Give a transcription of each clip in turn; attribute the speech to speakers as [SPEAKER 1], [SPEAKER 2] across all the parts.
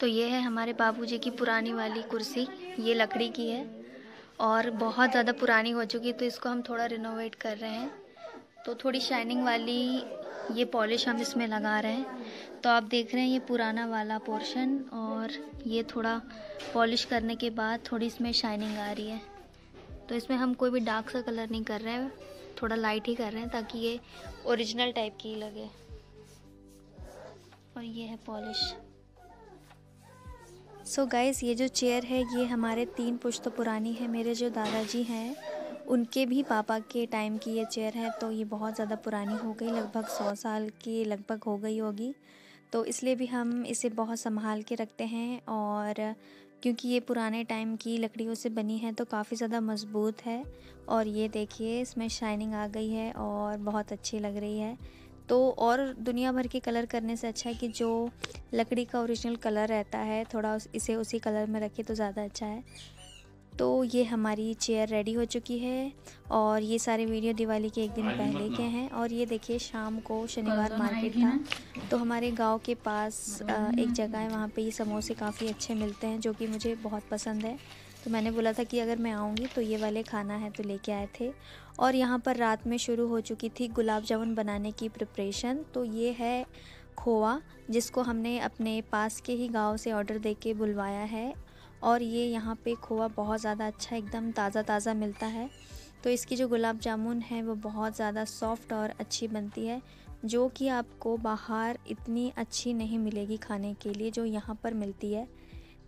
[SPEAKER 1] तो ये है हमारे बाबूजी की पुरानी वाली कुर्सी। ये लकड़ी की है और बहुत ज़्यादा पुरानी हो चुकी, तो इसको हम थोड़ा रिनोवेट कर रहे हैं। तो थोड़ी शाइनिंग वाली ये पॉलिश हम इसमें लगा रहे हैं। तो आप देख रहे हैं ये पुराना वाला पोर्शन, और ये थोड़ा पॉलिश करने के बाद थोड़ी इसमें शाइनिंग आ रही है। तो इसमें हम कोई भी डार्क सा कलर नहीं कर रहे हैं, थोड़ा लाइट ही कर रहे हैं ताकि ये ओरिजिनल टाइप की लगे। और ये है पॉलिश। सो गाइस, ये जो चेयर है ये हमारे 3 पुश्तों पुरानी है। मेरे जो दादाजी हैं उनके भी पापा के टाइम की ये चेयर है। तो ये बहुत ज़्यादा पुरानी हो गई, लगभग 100 साल की लगभग हो गई होगी। तो इसलिए भी हम इसे बहुत संभाल के रखते हैं, और क्योंकि ये पुराने टाइम की लकड़ियों से बनी है तो काफ़ी ज़्यादा मज़बूत है। और ये देखिए इसमें शाइनिंग आ गई है और बहुत अच्छी लग रही है। तो और दुनिया भर के कलर करने से अच्छा है कि जो लकड़ी का ओरिजिनल कलर रहता है थोड़ा इसे उसी कलर में रखे तो ज़्यादा अच्छा है। तो ये हमारी चेयर रेडी हो चुकी है, और ये सारे वीडियो दिवाली के एक दिन पहले के हैं। और ये देखिए शाम को शनिवार मार्केट था, तो हमारे गांव के पास एक जगह है, वहाँ पे ये समोसे काफ़ी अच्छे मिलते हैं जो कि मुझे बहुत पसंद है। तो मैंने बोला था कि अगर मैं आऊँगी तो ये वाले खाना है, तो लेके आए थे। और यहाँ पर रात में शुरू हो चुकी थी गुलाब जामुन बनाने की प्रिपरेशन। तो ये है खोआ, जिसको हमने अपने पास के ही गांव से ऑर्डर देके बुलवाया है। और ये यहाँ पे खोआ बहुत ज़्यादा अच्छा एकदम ताज़ा ताज़ा मिलता है। तो इसकी जो गुलाब जामुन है वो बहुत ज़्यादा सॉफ्ट और अच्छी बनती है, जो कि आपको बाहर इतनी अच्छी नहीं मिलेगी खाने के लिए जो यहाँ पर मिलती है।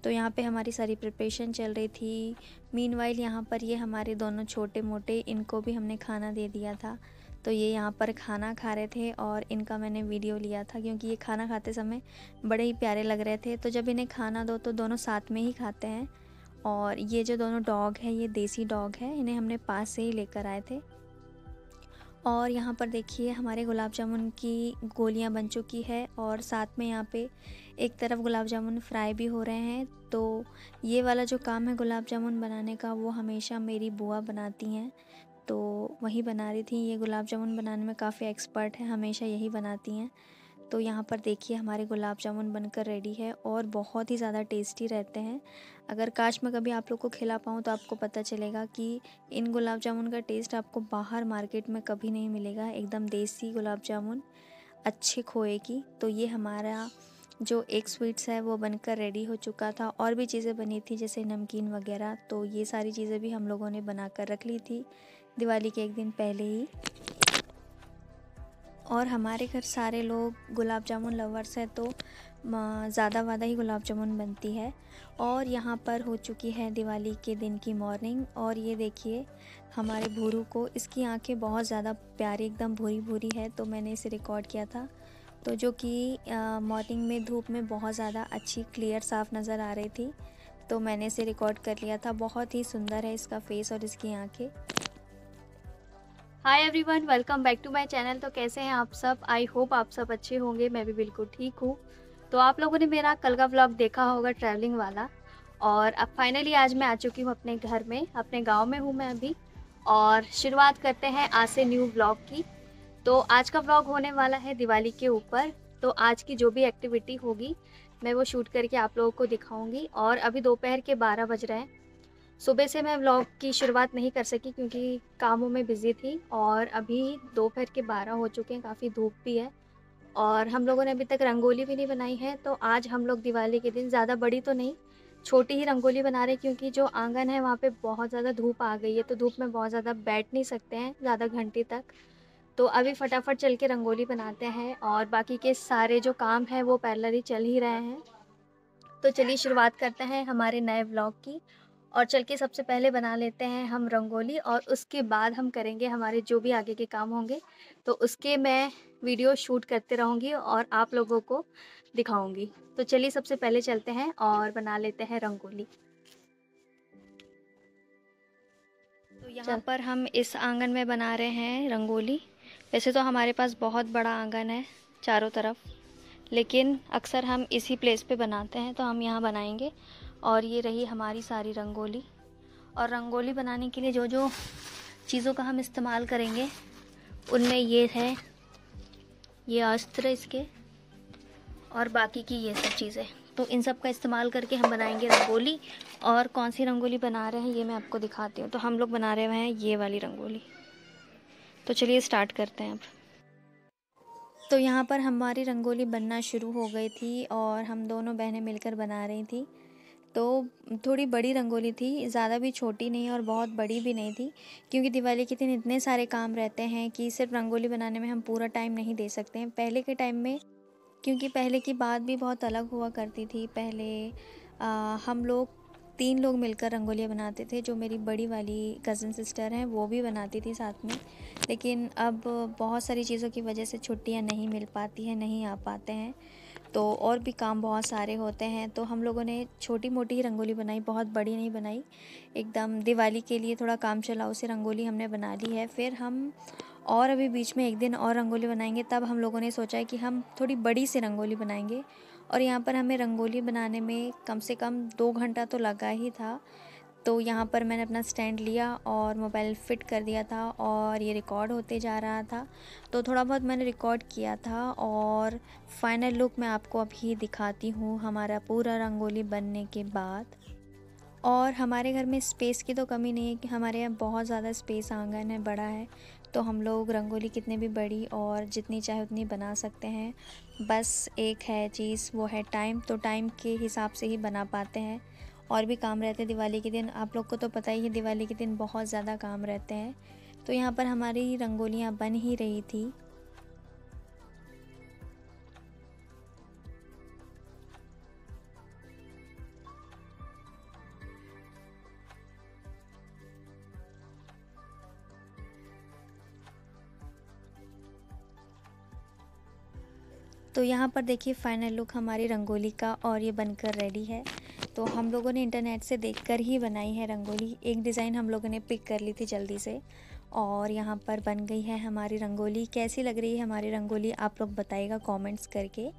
[SPEAKER 1] तो यहाँ पे हमारी सारी प्रिपरेशन चल रही थी। मीनवाइल यहाँ पर ये हमारे दोनों छोटे मोटे, इनको भी हमने खाना दे दिया था। तो ये यहाँ पर खाना खा रहे थे और इनका मैंने वीडियो लिया था, क्योंकि ये खाना खाते समय बड़े ही प्यारे लग रहे थे। तो जब इन्हें खाना दो तो दोनों साथ में ही खाते हैं। और ये जो दोनों डॉग हैं ये देसी डॉग है, इन्हें हमने पास से ही लेकर आए थे। और यहाँ पर देखिए हमारे गुलाब जामुन की गोलियाँ बन चुकी है, और साथ में यहाँ पे एक तरफ गुलाब जामुन फ्राई भी हो रहे हैं। तो ये वाला जो काम है गुलाब जामुन बनाने का वो हमेशा मेरी बुआ बनाती हैं, तो वही बना रही थी। ये गुलाब जामुन बनाने में काफ़ी एक्सपर्ट है, हमेशा यही बनाती हैं। तो यहाँ पर देखिए हमारे गुलाब जामुन बनकर रेडी है और बहुत ही ज़्यादा टेस्टी रहते हैं। अगर काश मैं कभी आप लोग को खिला पाऊँ तो आपको पता चलेगा कि इन गुलाब जामुन का टेस्ट आपको बाहर मार्केट में कभी नहीं मिलेगा। एकदम देसी गुलाब जामुन अच्छे खोए की। तो ये हमारा जो एक स्वीट्स है वो बनकर रेडी हो चुका था। और भी चीज़ें बनी थी जैसे नमकीन वगैरह, तो ये सारी चीज़ें भी हम लोगों ने बना कर रख ली थी दिवाली के एक दिन पहले ही। और हमारे घर सारे लोग गुलाब जामुन लवर्स हैं, तो ज़्यादा ही गुलाब जामुन बनती है। और यहाँ पर हो चुकी है दिवाली के दिन की मॉर्निंग। और ये देखिए हमारे भूरू को, इसकी आंखें बहुत ज़्यादा प्यारी एकदम भूरी भूरी है, तो मैंने इसे रिकॉर्ड किया था। तो जो कि मॉर्निंग में धूप में बहुत ज़्यादा अच्छी क्लियर साफ़ नज़र आ रही थी, तो मैंने इसे रिकॉर्ड कर लिया था। बहुत ही सुंदर है इसका फेस और इसकी आंखें। Hi everyone, welcome back to my channel. तो कैसे हैं आप सब? आई होप आप सब अच्छे होंगे। मैं भी बिल्कुल ठीक हूँ। तो आप लोगों ने मेरा कल का व्लॉग देखा होगा ट्रैवलिंग वाला, और अब फाइनली आज मैं आ चुकी हूँ अपने घर में, अपने गांव में हूँ मैं अभी। और शुरुआत करते हैं आज से न्यू व्लॉग की। तो आज का व्लॉग होने वाला है दिवाली के ऊपर। तो आज की जो भी एक्टिविटी होगी मैं वो शूट करके आप लोगों को दिखाऊँगी। और अभी दोपहर के 12 बज रहे हैं। सुबह से मैं व्लॉग की शुरुआत नहीं कर सकी क्योंकि कामों में बिज़ी थी, और अभी दोपहर के 12 हो चुके हैं, काफ़ी धूप भी है। और हम लोगों ने अभी तक रंगोली भी नहीं बनाई है। तो आज हम लोग दिवाली के दिन ज़्यादा बड़ी तो नहीं, छोटी ही रंगोली बना रहे, क्योंकि जो आंगन है वहाँ पे बहुत ज़्यादा धूप आ गई है, तो धूप में बहुत ज़्यादा बैठ नहीं सकते हैं ज़्यादा घंटे तक। तो अभी फटाफट चल के रंगोली बनाते हैं, और बाकी के सारे जो काम हैं वो पैरेलली चल ही रहे हैं। तो चलिए शुरुआत करते हैं हमारे नए व्लॉग की। और चल के सबसे पहले बना लेते हैं हम रंगोली, और उसके बाद हम करेंगे हमारे जो भी आगे के काम होंगे, तो उसके मैं वीडियो शूट करते रहूँगी और आप लोगों को दिखाऊंगी। तो चलिए सबसे पहले चलते हैं और बना लेते हैं रंगोली। तो यहाँ पर हम इस आंगन में बना रहे हैं रंगोली। वैसे तो हमारे पास बहुत बड़ा आंगन है चारों तरफ, लेकिन अक्सर हम इसी प्लेस पे बनाते हैं, तो हम यहाँ बनाएंगे। और ये रही हमारी सारी रंगोली। और रंगोली बनाने के लिए जो जो चीज़ों का हम इस्तेमाल करेंगे उनमें ये है, ये अस्त्र इसके, और बाकी की ये सब चीज़ें। तो इन सब का इस्तेमाल करके हम बनाएंगे रंगोली। और कौन सी रंगोली बना रहे हैं ये मैं आपको दिखाती हूँ। तो हम लोग बना रहे हैं ये वाली रंगोली। तो चलिए स्टार्ट करते हैं अब। तो यहाँ पर हमारी रंगोली बनना शुरू हो गई थी और हम दोनों बहनें मिलकर बना रही थी। तो थोड़ी बड़ी रंगोली थी, ज़्यादा भी छोटी नहीं और बहुत बड़ी भी नहीं थी, क्योंकि दिवाली के दिन इतने सारे काम रहते हैं कि सिर्फ रंगोली बनाने में हम पूरा टाइम नहीं दे सकते हैं। पहले के टाइम में, क्योंकि पहले की बात भी बहुत अलग हुआ करती थी। पहले हम लोग 3 लोग मिलकर रंगोलियाँ बनाते थे। जो मेरी बड़ी वाली कज़न सिस्टर हैं वो भी बनाती थी साथ में। लेकिन अब बहुत सारी चीज़ों की वजह से छुट्टियाँ नहीं मिल पाती हैं, नहीं आ पाते हैं, तो और भी काम बहुत सारे होते हैं। तो हम लोगों ने छोटी मोटी ही रंगोली बनाई, बहुत बड़ी नहीं बनाई। एकदम दिवाली के लिए थोड़ा काम चलाऊ से रंगोली हमने बना ली है। फिर हम और अभी बीच में एक दिन और रंगोली बनाएंगे। तब हम लोगों ने सोचा है कि हम थोड़ी बड़ी सी रंगोली बनाएंगे। और यहाँ पर हमें रंगोली बनाने में कम से कम 2 घंटा तो लगा ही था। तो यहाँ पर मैंने अपना स्टैंड लिया और मोबाइल फ़िट कर दिया था और ये रिकॉर्ड होते जा रहा था। तो थोड़ा बहुत मैंने रिकॉर्ड किया था और फाइनल लुक मैं आपको अभी दिखाती हूँ हमारा पूरा रंगोली बनने के बाद। और हमारे घर में स्पेस की तो कमी नहीं है कि हमारे यहाँ बहुत ज़्यादा स्पेस, आंगन है, बड़ा है। तो हम लोग रंगोली कितने भी बड़ी और जितनी चाहे उतनी बना सकते हैं। बस एक है चीज़, वो है टाइम। तो टाइम के हिसाब से ही बना पाते हैं। और भी काम रहते हैं दिवाली के दिन, आप लोग को तो पता ही है दिवाली के दिन बहुत ज़्यादा काम रहते हैं। तो यहाँ पर हमारी रंगोलियाँ बन ही रही थी। तो यहाँ पर देखिए फाइनल लुक हमारी रंगोली का, और ये बनकर रेडी है। तो हम लोगों ने इंटरनेट से देखकर ही बनाई है रंगोली। एक डिज़ाइन हम लोगों ने पिक कर ली थी जल्दी से, और यहाँ पर बन गई है हमारी रंगोली। कैसी लग रही है हमारी रंगोली आप लोग बताइएगा कमेंट्स करके।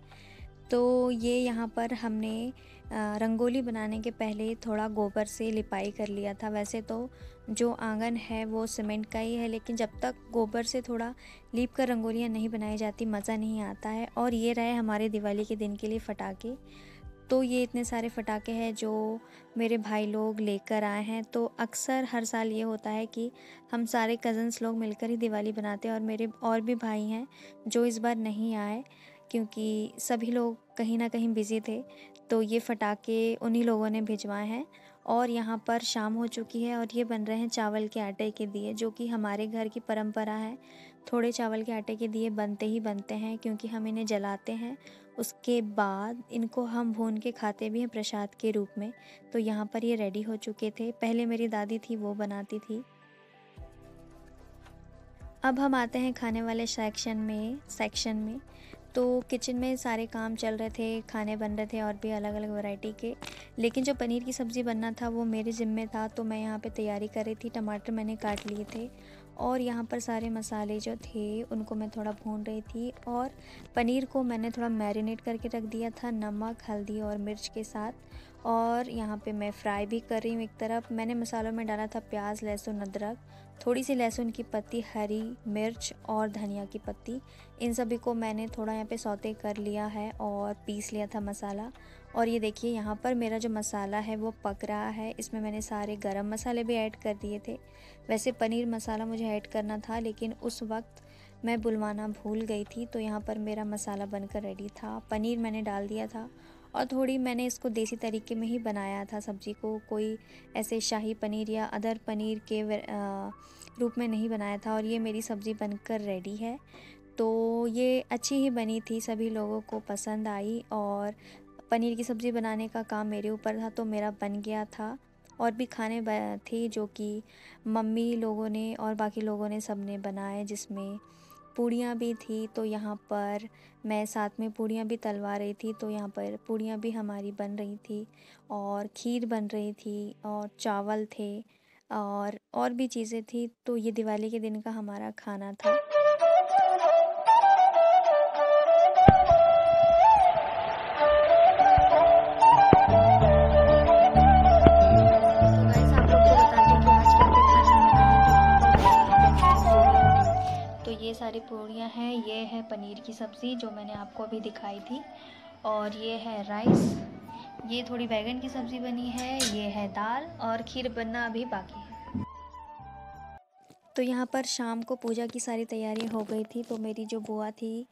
[SPEAKER 1] तो ये यहाँ पर हमने रंगोली बनाने के पहले थोड़ा गोबर से लिपाई कर लिया था। वैसे तो जो आंगन है वो सीमेंट का ही है, लेकिन जब तक गोबर से थोड़ा लीप कर रंगोलियाँ नहीं बनाई जाती मज़ा नहीं आता है। और ये रहे हमारे दिवाली के दिन के लिए पटाखे। तो ये इतने सारे पटाखे हैं जो मेरे भाई लोग लेकर आए हैं। तो अक्सर हर साल ये होता है कि हम सारे कज़न्स लोग मिलकर ही दिवाली बनाते हैं। और मेरे और भी भाई हैं जो इस बार नहीं आए, क्योंकि सभी लोग कहीं ना कहीं बिज़ी थे। तो ये पटाखे उन्हीं लोगों ने भिजवाए हैं। और यहाँ पर शाम हो चुकी है और ये बन रहे हैं चावल के आटे के दिए, जो कि हमारे घर की परंपरा है। थोड़े चावल के आटे के दिए बनते ही बनते हैं, क्योंकि हम इन्हें जलाते हैं, उसके बाद इनको हम भून के खाते भी हैं प्रसाद के रूप में। तो यहाँ पर ये रेडी हो चुके थे। पहले मेरी दादी थी वो बनाती थी। अब हम आते हैं खाने वाले सेक्शन में। तो किचन में सारे काम चल रहे थे, खाने बन रहे थे और भी अलग अलग वैरायटी के। लेकिन जो पनीर की सब्ज़ी बनना था वो मेरे ज़िम्मे था, तो मैं यहाँ पे तैयारी कर रही थी। टमाटर मैंने काट लिए थे और यहाँ पर सारे मसाले जो थे उनको मैं थोड़ा भून रही थी। और पनीर को मैंने थोड़ा मैरिनेट करके रख दिया था नमक, हल्दी और मिर्च के साथ। और यहाँ पे मैं फ्राई भी कर रही हूँ। एक तरफ मैंने मसालों में डाला था प्याज, लहसुन, अदरक, थोड़ी सी लहसुन की पत्ती, हरी मिर्च और धनिया की पत्ती। इन सभी को मैंने थोड़ा यहाँ पे सौते कर लिया है और पीस लिया था मसाला। और ये देखिए यहाँ पर मेरा जो मसाला है वो पक रहा है। इसमें मैंने सारे गरम मसाले भी ऐड कर दिए थे। वैसे पनीर मसाला मुझे ऐड करना था, लेकिन उस वक्त मैं बुलवाना भूल गई थी। तो यहाँ पर मेरा मसाला बनकर रेडी था। पनीर मैंने डाल दिया था और थोड़ी मैंने इसको देसी तरीके में ही बनाया था सब्ज़ी को। कोई ऐसे शाही पनीर या अदर पनीर के रूप में नहीं बनाया था। और ये मेरी सब्ज़ी बनकर रेडी है। तो ये अच्छी ही बनी थी, सभी लोगों को पसंद आई। और पनीर की सब्ज़ी बनाने का काम मेरे ऊपर था, तो मेरा बन गया था। और भी खाने थे जो कि मम्मी लोगों ने और बाकी लोगों ने सब ने बनाए, जिसमें पूड़ियाँ भी थी। तो यहाँ पर मैं साथ में पूड़ियाँ भी तलवा रही थी। तो यहाँ पर पूड़ियाँ भी हमारी बन रही थी और खीर बन रही थी और चावल थे और भी चीज़ें थी। तो ये दिवाली के दिन का हमारा खाना था। ये सारी पूड़ियाँ हैं। ये है पनीर की सब्ज़ी जो मैंने आपको अभी दिखाई थी, और ये है राइस, ये थोड़ी बैगन की सब्ज़ी बनी है, ये है दाल और खीर बनना अभी बाकी है। तो यहाँ पर शाम को पूजा की सारी तैयारी हो गई थी। तो मेरी जो बुआ थी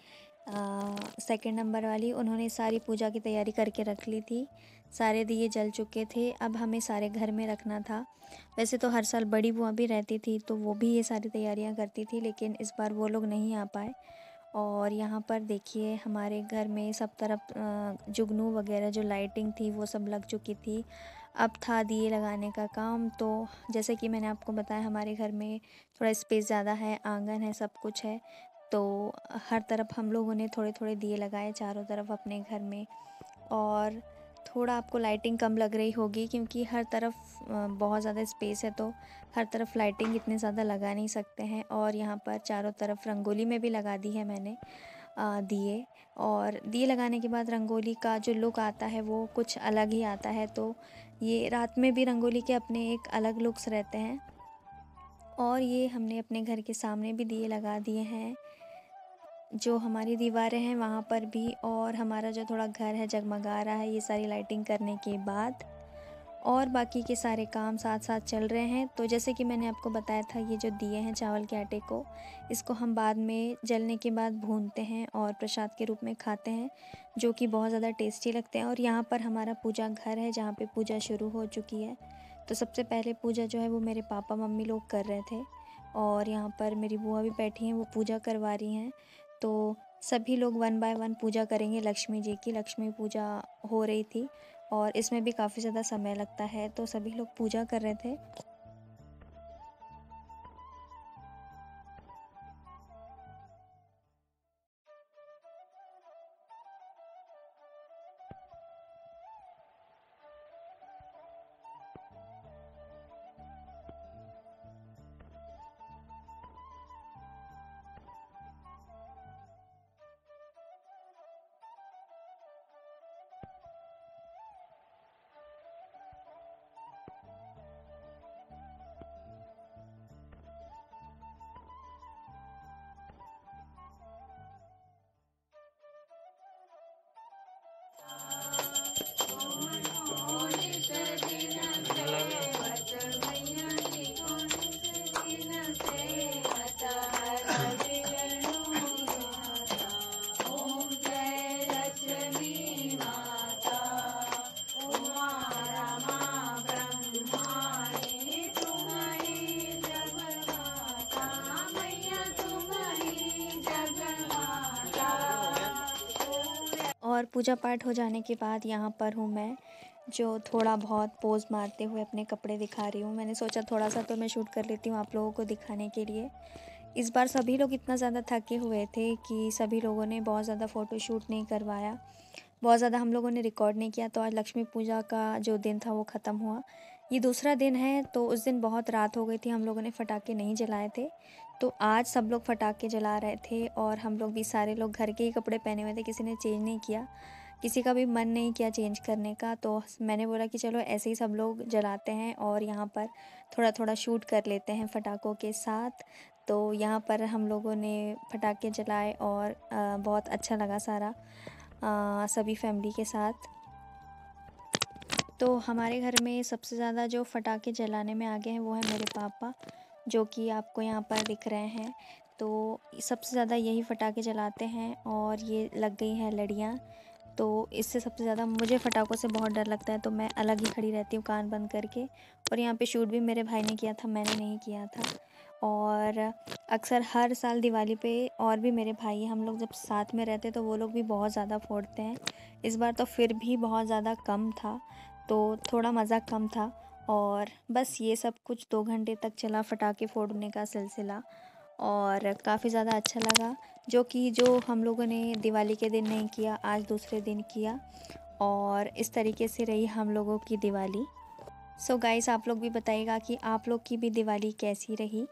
[SPEAKER 1] सेकंड नंबर वाली, उन्होंने सारी पूजा की तैयारी करके रख ली थी। सारे दिए जल चुके थे, अब हमें सारे घर में रखना था। वैसे तो हर साल बड़ी बुआ भी रहती थी तो वो भी ये सारी तैयारियां करती थी, लेकिन इस बार वो लोग नहीं आ पाए। और यहाँ पर देखिए हमारे घर में सब तरफ जुगनू वगैरह जो लाइटिंग थी वो सब लग चुकी थी। अब था दिए लगाने का काम। तो जैसे कि मैंने आपको बताया, हमारे घर में थोड़ा स्पेस ज़्यादा है, आंगन है, सब कुछ है। तो हर तरफ हम लोगों ने थोड़े थोड़े दिए लगाए चारों तरफ अपने घर में। और थोड़ा आपको लाइटिंग कम लग रही होगी क्योंकि हर तरफ बहुत ज़्यादा स्पेस है, तो हर तरफ लाइटिंग इतने ज़्यादा लगा नहीं सकते हैं। और यहाँ पर चारों तरफ रंगोली में भी लगा दी है मैंने दिए। और दिए लगाने के बाद रंगोली का जो लुक आता है वो कुछ अलग ही आता है। तो ये रात में भी रंगोली के अपने एक अलग लुक्स रहते हैं। और ये हमने अपने घर के सामने भी दिए लगा दिए हैं, जो हमारी दीवारें हैं वहाँ पर भी। और हमारा जो थोड़ा घर है जगमगा रहा है ये सारी लाइटिंग करने के बाद। और बाकी के सारे काम साथ साथ चल रहे हैं। तो जैसे कि मैंने आपको बताया था, ये जो दिए हैं चावल के आटे को, इसको हम बाद में जलने के बाद भूनते हैं और प्रसाद के रूप में खाते हैं, जो कि बहुत ज़्यादा टेस्टी लगते हैं। और यहाँ पर हमारा पूजा घर है जहाँ पे पूजा शुरू हो चुकी है। तो सबसे पहले पूजा जो है वो मेरे पापा मम्मी लोग कर रहे थे, और यहाँ पर मेरी बुआ भी बैठी हैं, वो पूजा करवा रही हैं। तो सभी लोग वन बाय वन पूजा करेंगे लक्ष्मी जी की। लक्ष्मी पूजा हो रही थी और इसमें भी काफ़ी ज़्यादा समय लगता है, तो सभी लोग पूजा कर रहे थे। और पूजा पाठ हो जाने के बाद यहाँ पर हूँ मैं, जो थोड़ा बहुत पोज़ मारते हुए अपने कपड़े दिखा रही हूँ। मैंने सोचा थोड़ा सा तो मैं शूट कर लेती हूँ आप लोगों को दिखाने के लिए। इस बार सभी लोग इतना ज़्यादा थके हुए थे कि सभी लोगों ने बहुत ज़्यादा फ़ोटो शूट नहीं करवाया, बहुत ज़्यादा हम लोगों ने रिकॉर्ड नहीं किया। तो आज लक्ष्मी पूजा का जो दिन था वो ख़त्म हुआ। ये दूसरा दिन है, तो उस दिन बहुत रात हो गई थी, हम लोगों ने पटाखे नहीं जलाए थे। तो आज सब लोग पटाखे जला रहे थे और हम लोग भी सारे लोग घर के ही कपड़े पहने हुए थे, किसी ने चेंज नहीं किया, किसी का भी मन नहीं किया चेंज करने का। तो मैंने बोला कि चलो ऐसे ही सब लोग जलाते हैं और यहाँ पर थोड़ा थोड़ा शूट कर लेते हैं पटाखों के साथ। तो यहाँ पर हम लोगों ने पटाखे जलाए और बहुत अच्छा लगा सारा सभी फैमिली के साथ। तो हमारे घर में सबसे ज़्यादा जो पटाखे जलाने में आगे हैं वो है मेरे पापा, जो कि आपको यहाँ पर दिख रहे हैं। तो सबसे ज़्यादा यही पटाखे जलाते हैं। और ये लग गई हैं लड़ियाँ, तो इससे सबसे ज़्यादा मुझे पटाखों से बहुत डर लगता है, तो मैं अलग ही खड़ी रहती हूँ कान बंद करके। और यहाँ पे शूट भी मेरे भाई ने किया था, मैंने नहीं किया था। और अक्सर हर साल दिवाली पे और भी मेरे भाई, हम लोग जब साथ में रहते तो वो लोग भी बहुत ज़्यादा फोड़ते हैं। इस बार तो फिर भी बहुत ज़्यादा कम था, तो थोड़ा मज़ा कम था। और बस ये सब कुछ 2 घंटे तक चला पटाखे फोड़ने का सिलसिला, और काफ़ी ज़्यादा अच्छा लगा। जो हम लोगों ने दिवाली के दिन नहीं किया, आज दूसरे दिन किया। और इस तरीके से रही हम लोगों की दिवाली। सो गाइस, आप लोग भी बताइएगा कि आप लोग की भी दिवाली कैसी रही,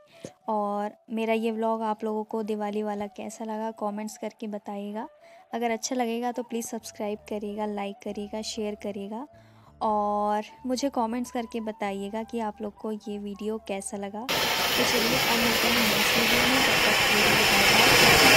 [SPEAKER 1] और मेरा ये व्लॉग आप लोगों को दिवाली वाला कैसा लगा कमेंट्स करके बताइएगा। अगर अच्छा लगेगा तो प्लीज़ सब्सक्राइब करिएगा, लाइक करिएगा, शेयर करिएगा, और मुझे कमेंट्स करके बताइएगा कि आप लोग को ये वीडियो कैसा लगा। तो चलिए अब मिलते हैं नेक्स्ट वीडियो में, तब तक के लिए बाय बाय।